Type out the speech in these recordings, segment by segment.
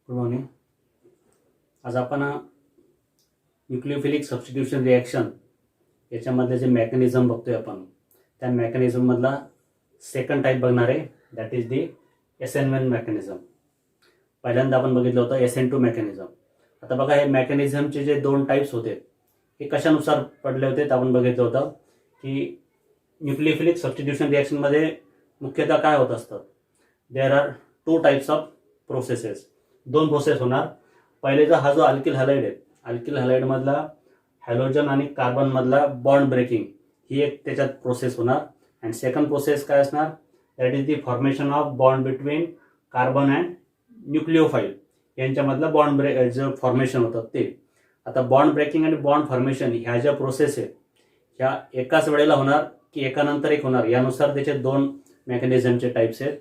Good morning. आज आपण nucleophilic substitution reaction याच्यामधले जे मेकॅनिझम बघतोय आपण, त्या मेकॅनिझममधला सेकंड टाईप बघणार आहे. That is the SN1 mechanism. पहिल्यांदा आपण बघितलं होतं SN2 मेकॅनिझम. आता बघा, हे मेकॅनिझमचे जे दोन टाईप्स होते हे कशानुसार पडले होते आपण बघितलं होतं की न्यूक्लियोफिलिक सबस्टिट्यूशन रिॲक्शनमध्ये मुख्यतः काय होत असतं. There are two types of processes. दोन प्रोसेस होणार. पहिलेचा हा जो अल्किल हॅलाइड आहे, अल्किल हॅलाइड मधला हॅलोजन आणि कार्बन मधला बॉन्ड ब्रेकिंग ही एक त्याच्यात प्रोसेस होणार. अँड सेकंड प्रोसेस काय असणार, that is the formation of bond between carbon and nucleophile यांच्यामधलं बॉन्ड जे फॉर्मेशन होतं ते. आता बॉन्ड ब्रेकिंग आणि बॉन्ड फॉर्मेशन ह्या ज्या प्रोसेस आहेत ह्या एकाच वेळेला होणार की एकानंतर एक होणार, यानुसार त्याचे दोन मेकॅनिझमचे टाईप्स आहेत.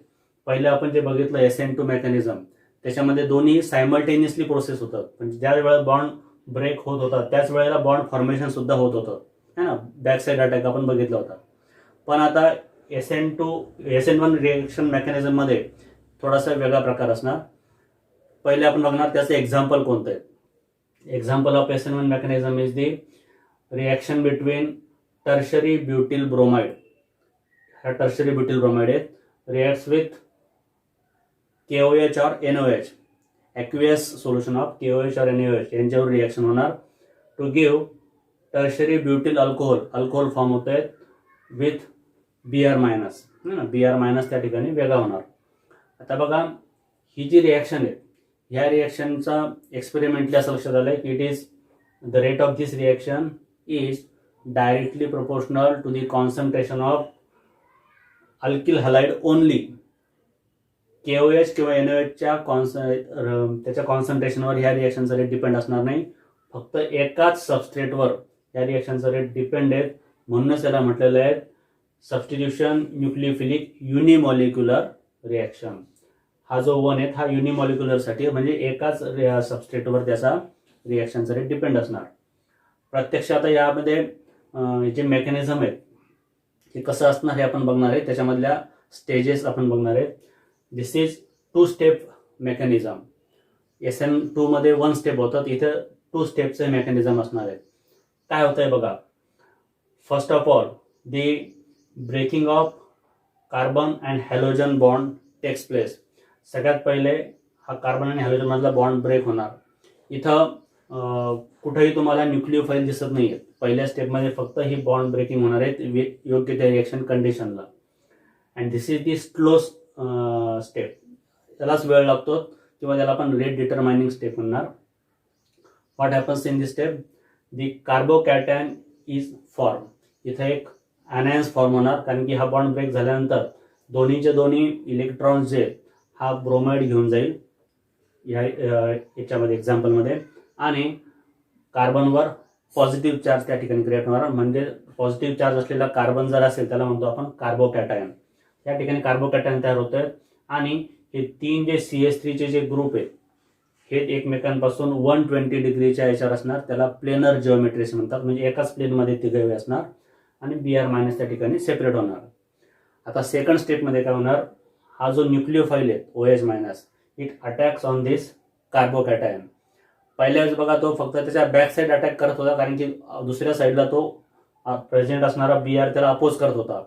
पहिले आपण जे बघितलं SN2 मेकॅनिझम, त्याच्यामध्ये दोन्ही सायमल्टेनियसली प्रोसेस होतात. म्हणजे ज्या वेळेला बॉन्ड ब्रेक होत होता त्याच वेळेला बॉन्ड फॉर्मेशन सुद्धा होत होतं, है ना. बॅक साईड अटॅक आपण बघितला होता. पण आता SN1 रिएक्शन मेकॅनिझम मध्ये थोडासा वेगळा प्रकार असणार. पहिले आपण बघणार त्याचं एक्झाम्पल कोणतं आहे. Example of SN1 mechanism is the reaction between tertiary butyl bromide. हा टर्शरी ब्युटिल ब्रोमाइड आहे, रिएक्ट्स विथ KOH और NOH, aqueous solution of KOH और NOH यांच्यावर रिएक्शन होणार to give tertiary butyl alcohol. Alcohol form होत आहेत विथ Br minus, ना. Br मायनस त्या ठिकाणी वेगळा होणार. आता बघा, ही जी रिएक्शन आहे ह्या रिएक्शनचा एक्सपेरिमेंटली असं लक्षात आलंय की it is the rate of this reaction is directly proportional to the concentration of alkyl halide only. KOH किंवा NOHच्या त्याच्या कॉन्सन्ट्रेशनवर ह्या रिएक्शनचा रेट डिपेंड असणार नाही. फक्त एकाच सबस्ट्रेटवर या रिएक्शनचा रेट डिपेंड आहेत. म्हणूनच त्याला म्हटलेलं आहे सबस्टिट्यूशन न्यूक्लियोफिलिक युनिमॉलिक्युलर रिएक्शन. हा जो वन आहे हा युनिमॉलिक्युलरसाठी, म्हणजे एकाच सबस्ट्रेटवर त्याचा रिएक्शनचा रेट डिपेंड असणार. प्रत्यक्ष आता यामध्ये जे मेकॅनिझम आहेत हे कसं असणार हे आपण बघणार आहे. त्याच्यामधल्या स्टेजेस आपण बघणार आहे. This is two step mechanism. SN2 मध्ये वन स्टेप होतात, इथं टू स्टेपचे मेकॅनिझम असणार आहे. काय होतंय बघा, first of all the breaking of carbon and halogen bond takes place. सगळ्यात पहिले हा कार्बन आणि हॅलोजन मधला बॉन्ड ब्रेक होणार. इथं कुठेही तुम्हाला न्यूक्लिओफाईल दिसत नाहीये. पहिल्या स्टेपमध्ये फक्त ही बॉन्ड ब्रेकिंग होणार आहे योग्य त्या रिएक्शन कंडिशनला. And this is the slow step. त्यालाच वेळ लागतो किंवा त्याला आपण रेट डिटरमाइनिंग स्टेप म्हणणार. What happens in this step, the carbocation is form. इथं एक अनायन्स फॉर्म होणार, कारण की हा बॉन्ड ब्रेक झाल्यानंतर दोन्हीचे दोन्ही इलेक्ट्रॉन्स जे हा ब्रोमाइड घेऊन जाईल याच्यामध्ये एक्झाम्पलमध्ये, आणि कार्बनवर पॉझिटिव्ह चार्ज त्या ठिकाणी क्रिएट होणार. म्हणजे पॉझिटिव्ह चार्ज असलेला कार्बन जर असेल त्याला म्हणतो आपण कार्बोकॅटायन. त्या ठिकाणी कार्बोकॅटायन तयार होत आहेत आणि हे तीन जे CH3 जे ग्रुप आहेत हे एकमेकांपासून 120 डिग्रीच्या याच्यावर असणार. त्याला प्लेनर जिओमेट्री म्हणतात. म्हणजे एकाच प्लेनमध्ये तिघे असणार आणि Br मायनस त्या ठिकाणी सेपरेट होणार. आता सेकंड स्टेपमध्ये काय होणार, हा जो न्यूक्लिओफाईल आहे OH minus, it attacks on this carbocation. पहिल्या वेळेस बघा तो फक्त त्याच्या बॅक साईड अटॅक करत होता, कारण की दुसऱ्या साईडला तो प्रेझेंट असणारा Br त्याला अपोज करत होता.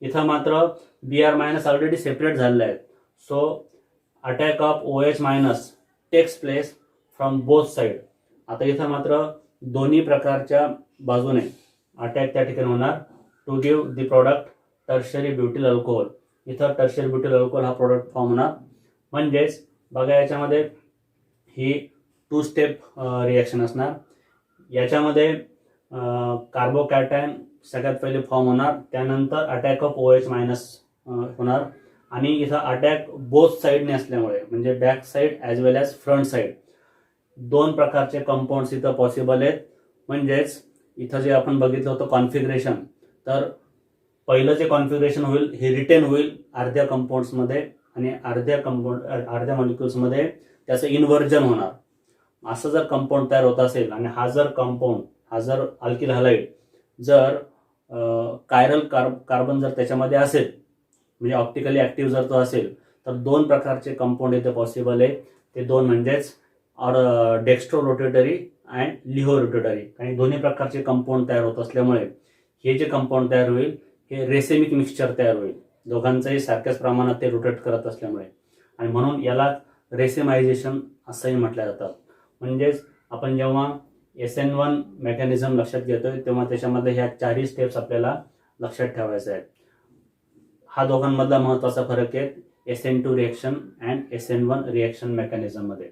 इथं मात्र Br मायनस ऑलरेडी सेपरेट झालेले आहेत. So attack of OH minus takes place from both side. आता इथं मात्र दोन्ही प्रकारच्या बाजूने अटॅक त्या ठिकाणी होणार to give the product tertiary butyl alcohol. इथं टर्शरी ब्युटिल अल्कोहोल हा प्रोडक्ट फॉर्म होणार. म्हणजेच बघा, याच्यामध्ये ही टू स्टेप रिएक्शन असणार. याच्यामध्ये कार्बोकॅटायन सगळ्यात पहिले फॉर्म होणार, त्यानंतर अटॅक ऑफ OH मायनस होणार. आणि इथं अटॅक बोथ साईडने असल्यामुळे, म्हणजे बॅक साईड ॲज वेल ॲज फ्रंट साईड, दोन प्रकारचे कंपाऊंड्स इथं पॉसिबल आहेत. म्हणजेच इथं जे आपण बघितलं होतं कॉन्फिगरेशन, तर पहिलं जे कॉन्फिगरेशन होईल हे रिटेन होईल अर्ध्या कंपाऊंड्समध्ये आणि अर्ध्या मॉलिक्युल्समध्ये त्याचं इन्व्हर्जन होणार. असं जर कंपाऊंड तयार होत असेल आणि हा जर अल्किल हॅलाइड जर कायरल कार्बन जर त्याच्यामध्ये असेल, म्हणजे ऑप्टिकली ऍक्टिव्ह जर तो असेल, तर दोन प्रकारचे कंपाऊंड इथे पॉसिबल आहे. ते दोन म्हणजेच डेक्स्ट्रो रोटेटरी अँड लिहो रोटेटरी. आणि दोन्ही प्रकारचे कंपाऊंड तयार होत असल्यामुळे हे जे कंपाऊंड तयार होईल हे रेसेमिक मिक्सचर तयार होईल. दोघांचंही सारख्याच प्रमाणात ते रोटेट करत असल्यामुळे, आणि म्हणून याला रेसेमायझेशन असंही म्हटलं जातं. म्हणजेच आपण जेव्हा SN1 मेकॅनिझम लक्षात घेतोय तेव्हा त्याच्यामध्ये ह्या चारही स्टेप्स आपल्याला लक्षात ठेवायच्या आहेत. हा दोघांमधला महत्त्वाचा फरक आहे SN2 reaction and SN1 reaction mechanism मध्ये.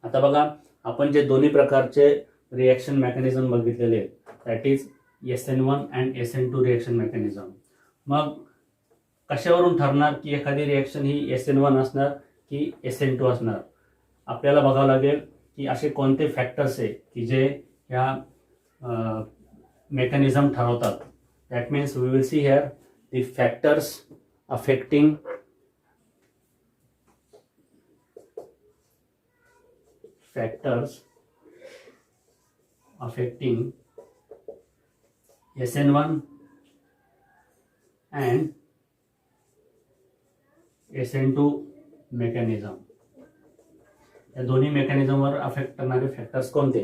आता बघा, आपण जे दोन्ही प्रकारचे रिएक्शन मेकॅनिझम बघितलेले आहेत that is SN1 and SN2 reaction mechanism. मग कशावरून ठरणार की एखादी रिएक्शन ही SN1 असणार की SN2 असणार? आपल्याला बघावं लागेल की असे कोणते फॅक्टर्स आहे की जे ह्या मेकॅनिझम ठरवतात. That means we will see here the factors affecting SN1 and SN2 mechanism. या दोन्ही मेकॅनिझमवर अफेक्ट करणारे फॅक्टर्स कोणते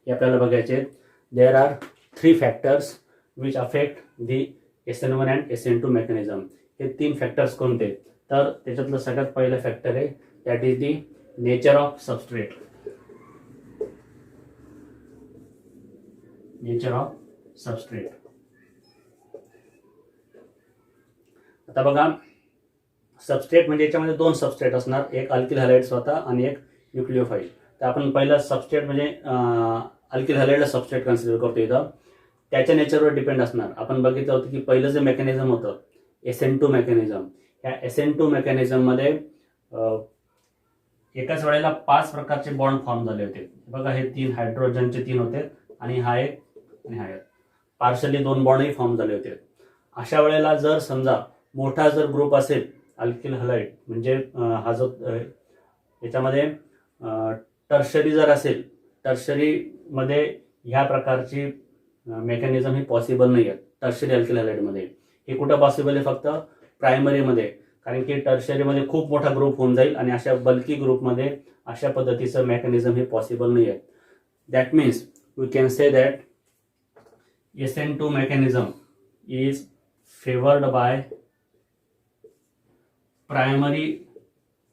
हे आपल्याला बघायचे आहेत. There are 3 factors which affect the SN1 and SN2 mechanism. हे 3 फॅक्टर्स कोणते? तर त्याच्यातलं सगळ्यात पहिलं फॅक्टर आहे that is the nature of substrate. आता बघा, सबस्ट्रेट म्हणजे याच्यामध्ये 2 सबस्ट्रेट असणार, एक अल्किल हॅलाइड स्वतः आणि एक न्यूक्लिओफाइल. तर आपण पहिला सबस्ट्रेट म्हणजे अल्किल हॅलाइडला सबस्ट्रेट कन्सिडर करतो. इथं त्याच्या नेचरवर डिपेंड असणार. आपण बघितलं होतं की पहिलं जे मेकॅनिझम होतं SN2 मेकॅनिझम, ह्या SN2 मेकॅनिझम मध्ये एकाच वेळेला 5 प्रकारचे बॉन्ड फॉर्म झाले होते. बघा, हे 3 हायड्रोजनचे 3 होते आणि हा एक आणि हा एक. पार्शली 2 बॉन्डही फॉर्म झाले होते. अशा वेळेला जर समजा मोठा जर ग्रुप असेल अल्किल हॅलाइड म्हणजे हा जो याच्यामध्ये टर्शरी जर असेल, टर्शरी मध्ये ह्या प्रकारची मेकॅनिझम ही पॉसिबल नाही आहे. टर्शरी अल्किल हॅलाइडमध्ये हे कुठं पॉसिबल आहे? फक्त प्रायमरीमध्ये. कारण की टर्शरीमध्ये खूप मोठा ग्रुप होऊन जाईल आणि अशा बल्की ग्रुपमध्ये अशा पद्धतीचं मेकॅनिझम हे पॉसिबल नाही आहे. That means we can say that SN2 mechanism is favored by primary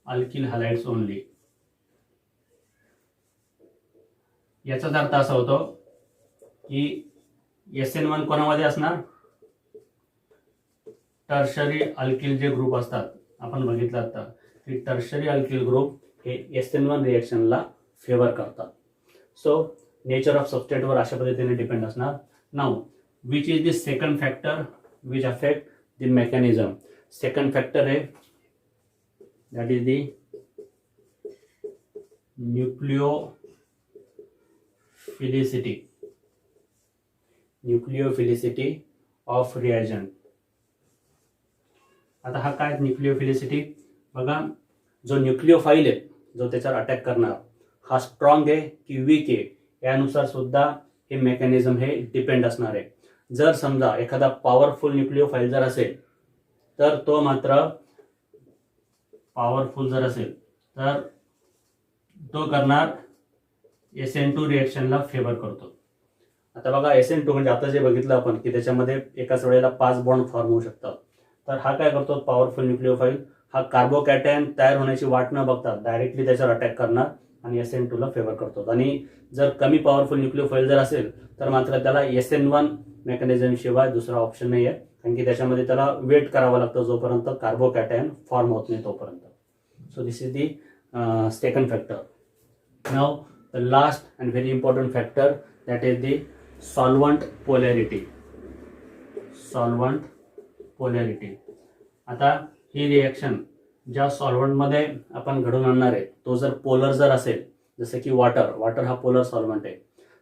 alkyl halides only. याचाच अर्थ असा होतो की SN1 कोणामध्ये असणार? टर्शरी अल्किल जे ग्रुप असतात आपण बघितलं आता की टर्शरी अल्किल ग्रुप हे SN1 रिएक्शनला फेवर करतात. सो नेचर ऑफ सबस्ट्रेटवर अशा पद्धतीने डिपेंड असणार. Now, which is the second factor which affect the mechanism? Second factor है that is the nucleophilicity of reagent. आता हा काय न्यूक्लिओफिलिसिटी? बघा, जो न्यूक्लिओफाइल आहे जो त्याच्यावर अटॅक करणार हा स्ट्रॉंग आहे की वीक आहे यानुसार सुद्धा हे मेकॅनिझम हे डिपेंड असणार आहे. जर समजा एखादा पॉवरफुल न्यूक्लिओफाइल जर असेल तर तो मात्र तो करणार SN2 रिएक्शनला फेवर करतो. आता बघा, SN2 म्हणजे आता जे बघितलं आपण की त्याच्यामध्ये एकाच वेळेला 5 बॉन्ड फॉर्म होऊ शकतात. तर हा काय करतो? पॉवरफुल न्यूक्लिओफाइल हा कार्बोकॅटायन तयार होण्याची वाट न बघता डायरेक्टली त्याच्यावर अटॅक करणार आणि SN2 ला फेवर करतो. आणि जर कमी पॉवरफुल न्यूक्लिओफाइल जर असेल तर मात्र त्याला SN1 मेकॅनिझम शिवाय दुसरा ऑप्शन नाही आहे. कारण की त्याच्यामध्ये त्याला वेट करावा लागतं जोपर्यंत कार्बोकॅटायन फॉर्म होत नाही तोपर्यंत. So this is the second factor. Now the last and very important factor that is the solvent polarity. आता ही रिएक्शन ज्या सॉल्व्हंटमध्ये आपण घडून आणणार आहे तो जर पोलर जर असेल, जसं की वॉटर हा पोलर सॉल्व्हंट आहे,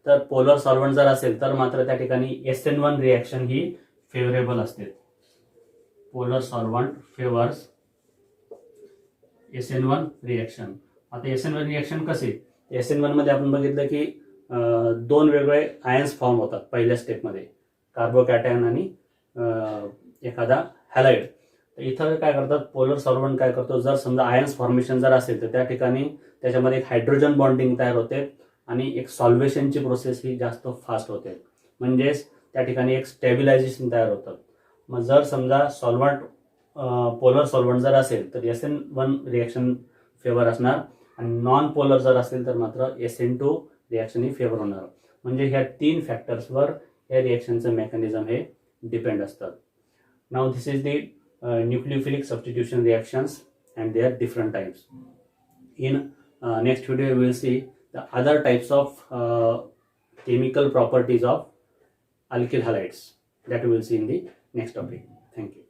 तर पोलर सॉल्व्हंट जर असेल तर मात्र त्या ठिकाणी SN1 रिएक्शन ही फेवरेबल असते. Polar solvent favours SN1 reaction. आता SN1 रिएक्शन कसे? SN1 मध्ये आपण बघितलं की 2 वेगळे आयन्स फॉर्म होतात पहिल्या स्टेपमध्ये, कार्बोकॅटायन आणि एखादा हॅलाइड. तर इथं काय करतात, पोलर सॉल्व्हंट काय करतो, जर समजा आयन्स फॉर्मेशन जर असेल तर त्या ठिकाणी त्याच्यामध्ये एक हायड्रोजन बॉन्डिंग तयार होते आणि एक सॉल्व्हेशनची प्रोसेस ही जास्त फास्ट होते, म्हणजेच त्या ठिकाणी एक स्टेबिलायझेशन तयार होतं. मग जर समजा सॉल्व्हंट पोलर सॉल्व्हंट जर असेल तर SN1 रिॲक्शन फेवर असणार आणि नॉन पोलर जर असेल तर मात्र SN2 रिॲक्शन ही फेवर होणार. म्हणजे ह्या 3 फॅक्टर्सवर या रिॲक्शनचं मेकॅनिझम हे डिपेंड असतात. नाव this is the nucleophilic substitution reactions and their different types. In next video we will see the other types of chemical properties of alkyl halides that we will see in the next topic. Thank you.